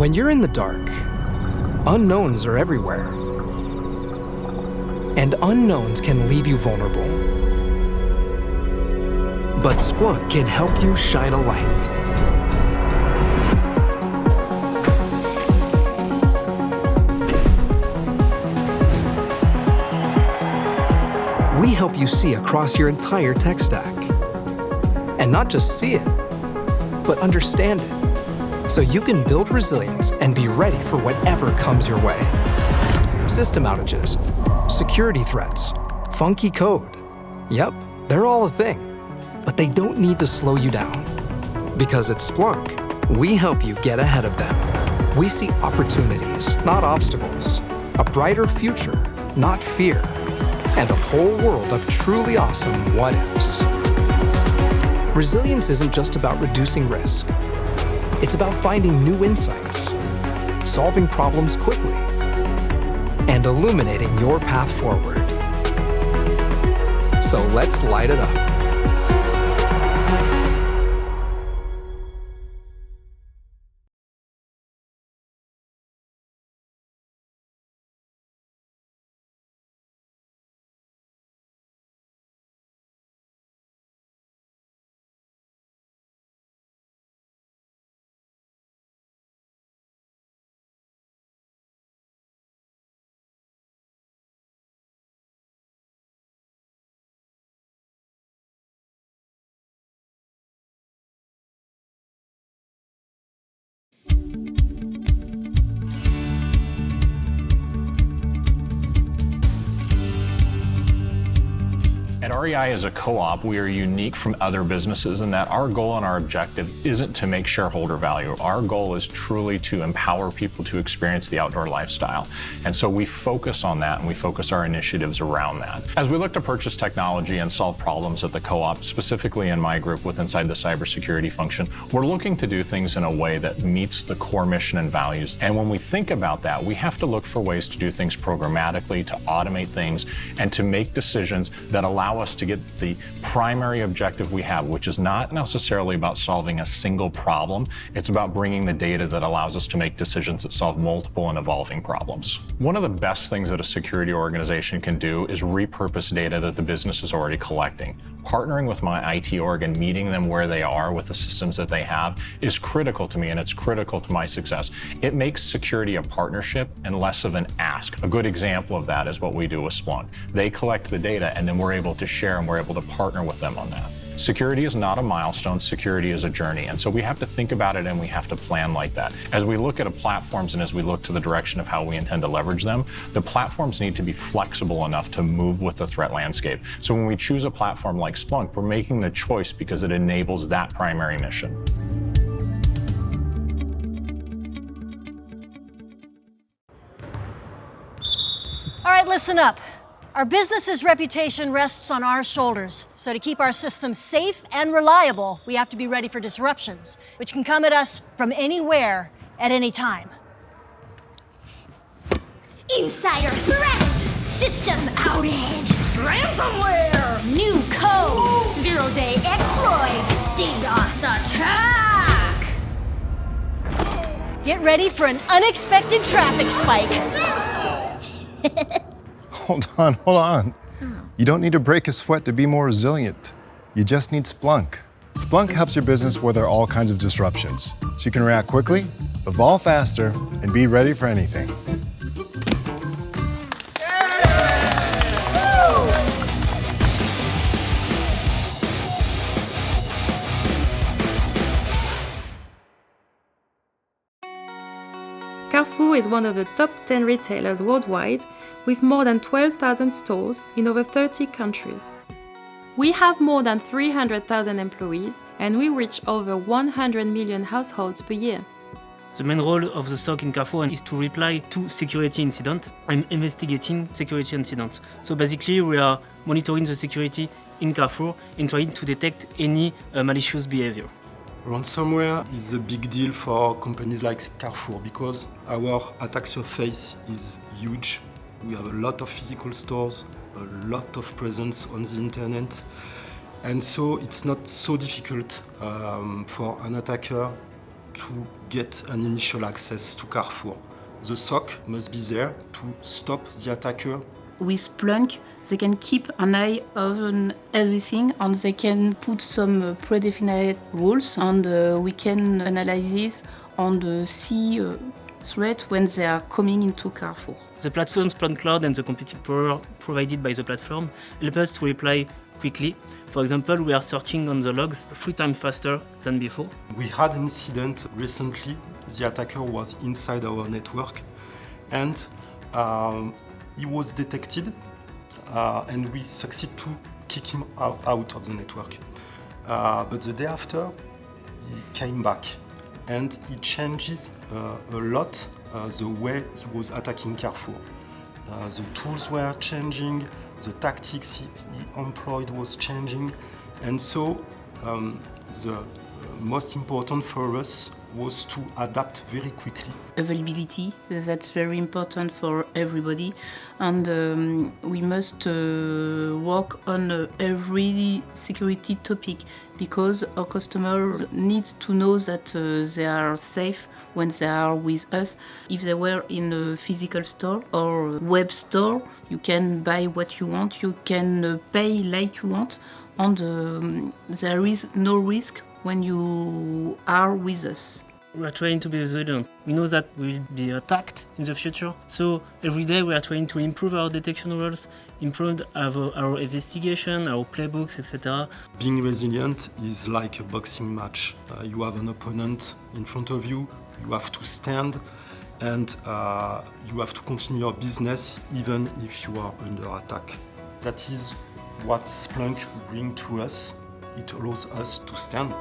When you're in the dark, unknowns are everywhere. And unknowns can leave you vulnerable. But Splunk can help you shine a light. We help you see across your entire tech stack. And not just see it, but understand it, so you can build resilience and be ready for whatever comes your way. System outages, security threats, funky code. Yep, they're all a thing, but they don't need to slow you down. Because at Splunk, we help you get ahead of them. We see opportunities, not obstacles, a brighter future, not fear, and a whole world of truly awesome what-ifs. Resilience isn't just about reducing risk. It's about finding new insights, solving problems quickly, and illuminating your path forward. So let's light it up. At REI as a co-op, we are unique from other businesses in that our goal and our objective isn't to make shareholder value. Our goal is truly to empower people to experience the outdoor lifestyle. And so we focus on that and we focus our initiatives around that. As we look to purchase technology and solve problems at the co-op, specifically in my group with inside the cybersecurity function, we're looking to do things in a way that meets the core mission and values. And when we think about that, we have to look for ways to do things programmatically, to automate things, and to make decisions that allow us to get the primary objective we have, which is not necessarily about solving a single problem. It's about bringing the data that allows us to make decisions that solve multiple and evolving problems. One of the best things that a security organization can do is repurpose data that the business is already collecting. Partnering with my IT org and meeting them where they are with the systems that they have is critical to me, and it's critical to my success. It makes security a partnership and less of an ask. A good example of that is what we do with Splunk. They collect the data and then we're able to share and we're able to partner with them on that. Security is not a milestone, security is a journey. And so we have to think about it and we have to plan like that. As we look at platforms and as we look to the direction of how we intend to leverage them, the platforms need to be flexible enough to move with the threat landscape. So when we choose a platform like Splunk, we're making the choice because it enables that primary mission. All right, listen up. Our business's reputation rests on our shoulders. So to keep our systems safe and reliable, we have to be ready for disruptions, which can come at us from anywhere at any time. Insider threats! System outage! Ransomware! New code! Zero-day exploit! DDoS attack! Get ready for an unexpected traffic spike. Hold on. You don't need to break a sweat to be more resilient. You just need Splunk. Splunk helps your business weather all kinds of disruptions, so you can react quickly, evolve faster, and be ready for anything. Carrefour is one of the top 10 retailers worldwide, with more than 12,000 stores in over 30 countries. We have more than 300,000 employees, and we reach over 100 million households per year. The main role of the SOC in Carrefour is to reply to security incidents and investigating security incidents. So basically, we are monitoring the security in Carrefour and trying to detect any malicious behavior. Ransomware is a big deal for companies like Carrefour because our attack surface is huge. We have a lot of physical stores, a lot of presence on the internet, and so it's not so difficult for an attacker to get an initial access to Carrefour. The SOC must be there to stop the attacker. With Splunk, they can keep an eye on everything and they can put some predefined rules and we can analyze this and see threats when they are coming into Carrefour. The platform Splunk Cloud and the computing power provided by the platform help us to reply quickly. For example, we are searching on the logs 3 times faster than before. We had an incident recently. The attacker was inside our network and he was detected and we succeeded to kick him out of the network. But the day after, he came back and he changes a lot the way he was attacking Carrefour. The tools were changing, the tactics he employed was changing, and so the most important for us was to adapt very quickly. Availability, that's very important for everybody, and we must work on every security topic because our customers need to know that they are safe when they are with us. If they were in a physical store or web store, you can buy what you want, you can pay like you want, and there is no risk when you are with us. We are trying to be resilient. We know that we will be attacked in the future. So every day we are trying to improve our detection rules, improve our investigation, our playbooks, etc. Being resilient is like a boxing match. You have an opponent in front of you, you have to stand, and you have to continue your business even if you are under attack. That is what Splunk brings to us. It allows us to stand.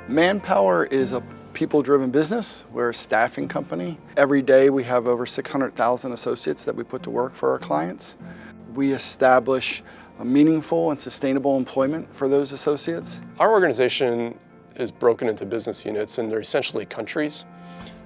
Manpower is a people-driven business. We're a staffing company. Every day we have over 600,000 associates that we put to work for our clients. We establish a meaningful and sustainable employment for those associates. Our organization is broken into business units and they're essentially countries.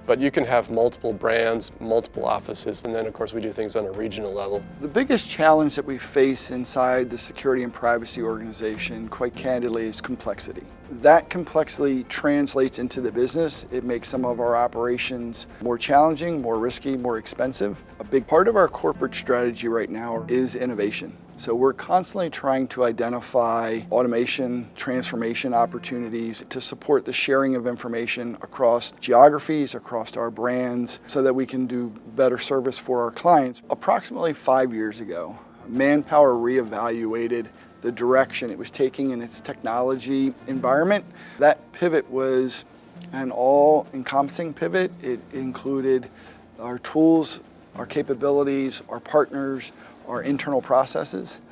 But you can have multiple brands, multiple offices, and then of course we do things on a regional level. The biggest challenge that we face inside the security and privacy organization, quite candidly, is complexity. That complexity translates into the business. It makes some of our operations more challenging, more risky, more expensive. A big part of our corporate strategy right now is innovation. So we're constantly trying to identify automation, transformation opportunities to support the sharing of information across geographies, across our brands, so that we can do better service for our clients. Approximately 5 years ago, Manpower reevaluated the direction it was taking in its technology environment. That pivot was an all-encompassing pivot. It included our tools, our capabilities, our partners, our internal processes.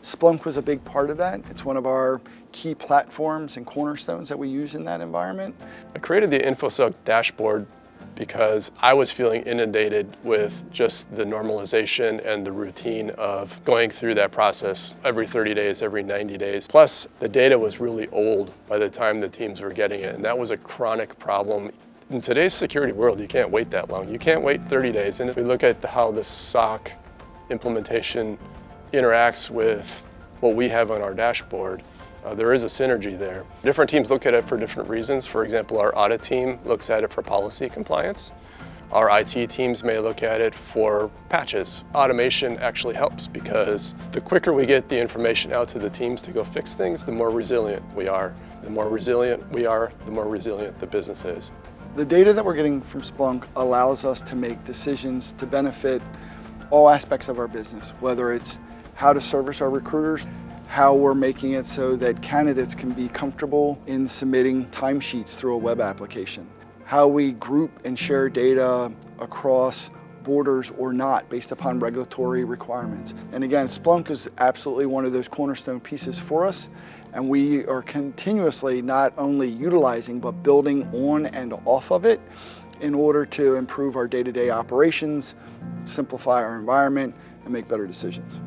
Splunk was a big part of that. It's one of our key platforms and cornerstones that we use in that environment. I created the InfoSoc dashboard because I was feeling inundated with just the normalization and the routine of going through that process every 30 days, every 90 days. Plus, the data was really old by the time the teams were getting it, and that was a chronic problem. In today's security world, you can't wait that long. You can't wait 30 days. And if we look at how the SOC implementation interacts with what we have on our dashboard, there is a synergy there. Different teams look at it for different reasons. For example, our audit team looks at it for policy compliance. Our IT teams may look at it for patches. Automation actually helps because the quicker we get the information out to the teams to go fix things, the more resilient we are. The more resilient we are, the more resilient the business is. The data that we're getting from Splunk allows us to make decisions to benefit all aspects of our business, whether it's how to service our recruiters, how we're making it so that candidates can be comfortable in submitting timesheets through a web application, how we group and share data across borders or not based upon regulatory requirements. And again, Splunk is absolutely one of those cornerstone pieces for us, and we are continuously not only utilizing but building on and off of it in order to improve our day-to-day operations, simplify our environment, and make better decisions.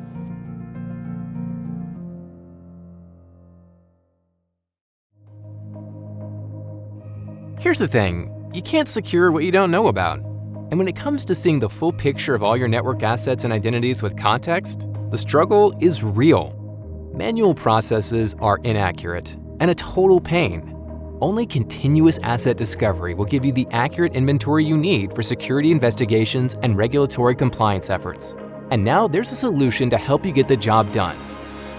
Here's the thing, you can't secure what you don't know about. And when it comes to seeing the full picture of all your network assets and identities with context, the struggle is real. Manual processes are inaccurate and a total pain. Only continuous asset discovery will give you the accurate inventory you need for security investigations and regulatory compliance efforts. And now there's a solution to help you get the job done.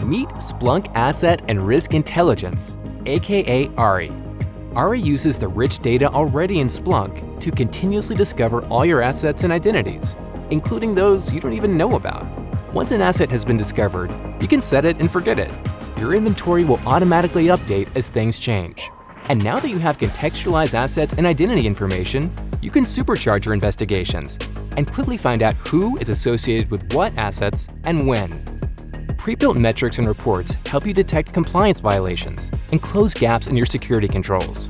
Meet Splunk Asset and Risk Intelligence, aka ARI. ARI uses the rich data already in Splunk to continuously discover all your assets and identities, including those you don't even know about. Once an asset has been discovered, you can set it and forget it. Your inventory will automatically update as things change. And now that you have contextualized assets and identity information, you can supercharge your investigations and quickly find out who is associated with what assets and when. Pre-built metrics and reports help you detect compliance violations and close gaps in your security controls.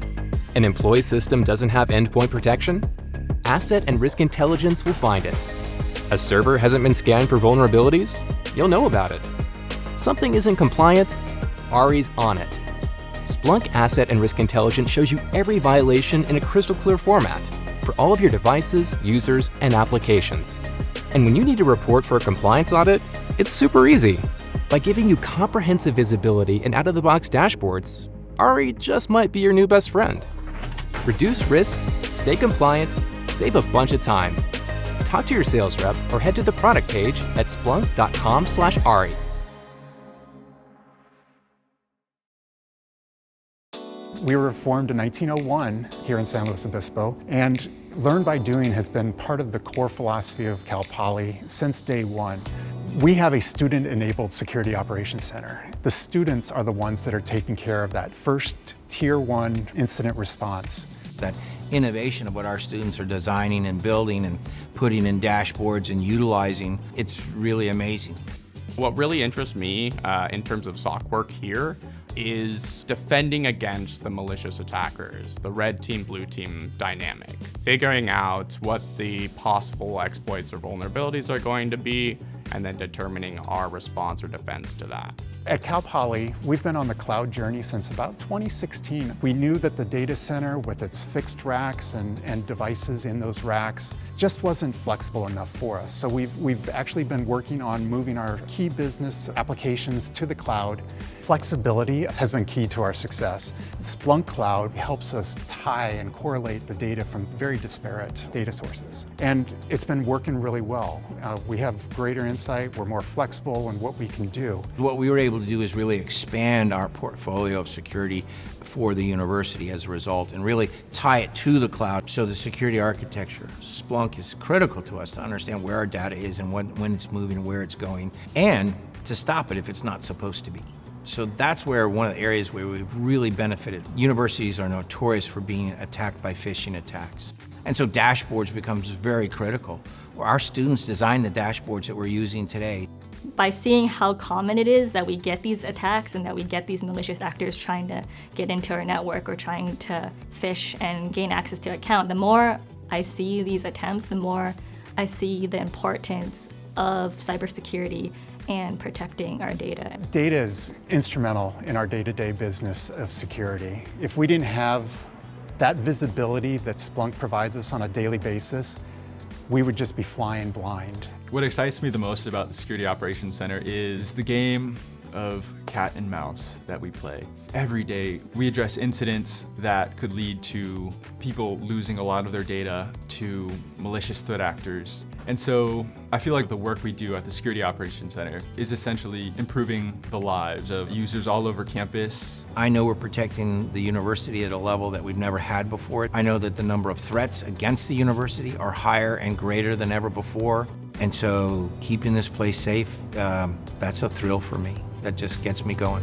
An employee system doesn't have endpoint protection? Asset and Risk Intelligence will find it. A server hasn't been scanned for vulnerabilities? You'll know about it. Something isn't compliant? ARI's on it. Splunk Asset and Risk Intelligence shows you every violation in a crystal clear format for all of your devices, users, and applications. And when you need to report for a compliance audit, it's super easy. By giving you comprehensive visibility and out-of-the-box dashboards, ARI just might be your new best friend. Reduce risk, stay compliant, save a bunch of time. Talk to your sales rep or head to the product page at splunk.com/ARI. We were formed in 1901 here in San Luis Obispo, and Learn by Doing has been part of the core philosophy of Cal Poly since day one. We have a student-enabled security operations center. The students are the ones that are taking care of that first tier 1 incident response. That innovation of what our students are designing and building and putting in dashboards and utilizing, it's really amazing. What really interests me in terms of SOC work here is defending against the malicious attackers, the red team, blue team dynamic. Figuring out what the possible exploits or vulnerabilities are going to be, and then determining our response or defense to that. At Cal Poly, we've been on the cloud journey since about 2016. We knew that the data center with its fixed racks and devices in those racks just wasn't flexible enough for us. So we've actually been working on moving our key business applications to the cloud. Flexibility has been key to our success. Splunk Cloud helps us tie and correlate the data from very disparate data sources. And it's been working really well. We have greater insight, we're more flexible in what we can do. What we were able to do is really expand our portfolio of security for the university as a result and really tie it to the cloud. So the security architecture, Splunk is critical to us to understand where our data is and when it's moving and where it's going, and to stop it if it's not supposed to be. So that's where one of the areas where we've really benefited. Universities are notorious for being attacked by phishing attacks. And so dashboards becomes very critical. Our students design the dashboards that we're using today. By seeing how common it is that we get these attacks and that we get these malicious actors trying to get into our network or trying to phish and gain access to our account, the more I see these attempts, the more I see the importance of cybersecurity and protecting our data. Data is instrumental in our day-to-day business of security. If we didn't have that visibility that Splunk provides us on a daily basis, we would just be flying blind. What excites me the most about the Security Operations Center is the game of cat and mouse that we play. Every day we address incidents that could lead to people losing a lot of their data to malicious threat actors. And so I feel like the work we do at the Security Operations Center is essentially improving the lives of users all over campus. I know we're protecting the university at a level that we've never had before. I know that the number of threats against the university are higher and greater than ever before. And so keeping this place safe, that's a thrill for me. That just gets me going.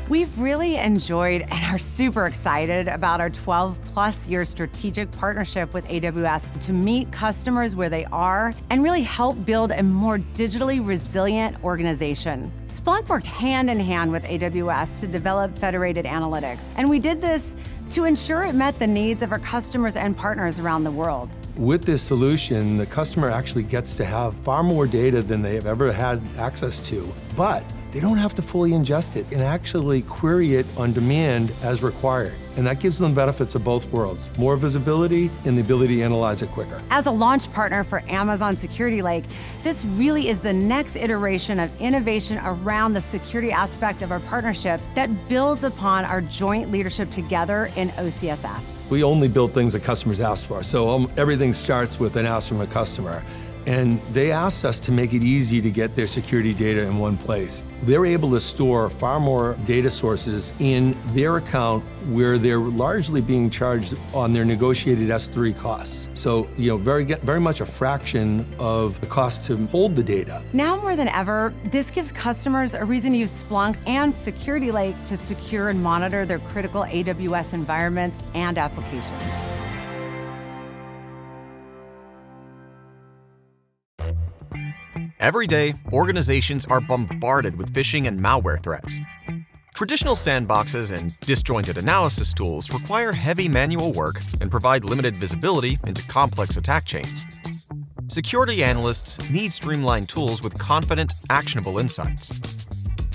We've really enjoyed and are super excited about our 12-plus-year strategic partnership with AWS to meet customers where they are and really help build a more digitally resilient organization. Splunk worked hand in hand with AWS to develop federated analytics, and we did this to ensure it met the needs of our customers and partners around the world. With this solution, the customer actually gets to have far more data than they have ever had access to, but they don't have to fully ingest it and actually query it on demand as required. And that gives them benefits of both worlds, more visibility and the ability to analyze it quicker. As a launch partner for Amazon Security Lake, this really is the next iteration of innovation around the security aspect of our partnership that builds upon our joint leadership together in OCSF. We only build things that customers ask for, so everything starts with an ask from a customer. And they asked us to make it easy to get their security data in one place. They're able to store far more data sources in their account where they're largely being charged on their negotiated S3 costs. So, very much a fraction of the cost to hold the data. Now more than ever, this gives customers a reason to use Splunk and Security Lake to secure and monitor their critical AWS environments and applications. Every day, organizations are bombarded with phishing and malware threats. Traditional sandboxes and disjointed analysis tools require heavy manual work and provide limited visibility into complex attack chains. Security analysts need streamlined tools with confident, actionable insights.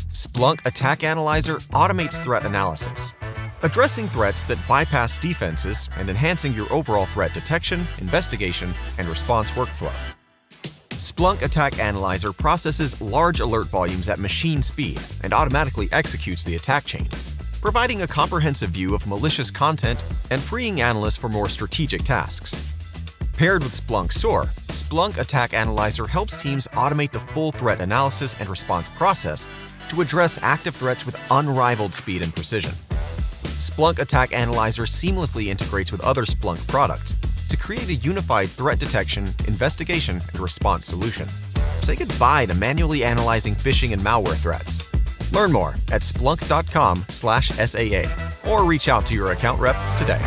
Splunk Attack Analyzer automates threat analysis, addressing threats that bypass defenses and enhancing your overall threat detection, investigation, and response workflow. Splunk Attack Analyzer processes large alert volumes at machine speed and automatically executes the attack chain, providing a comprehensive view of malicious content and freeing analysts for more strategic tasks. Paired with Splunk SOAR, Splunk Attack Analyzer helps teams automate the full threat analysis and response process to address active threats with unrivaled speed and precision. Splunk Attack Analyzer seamlessly integrates with other Splunk products to create a unified threat detection, investigation, and response solution. Say goodbye to manually analyzing phishing and malware threats. Learn more at splunk.com/SAA or reach out to your account rep today.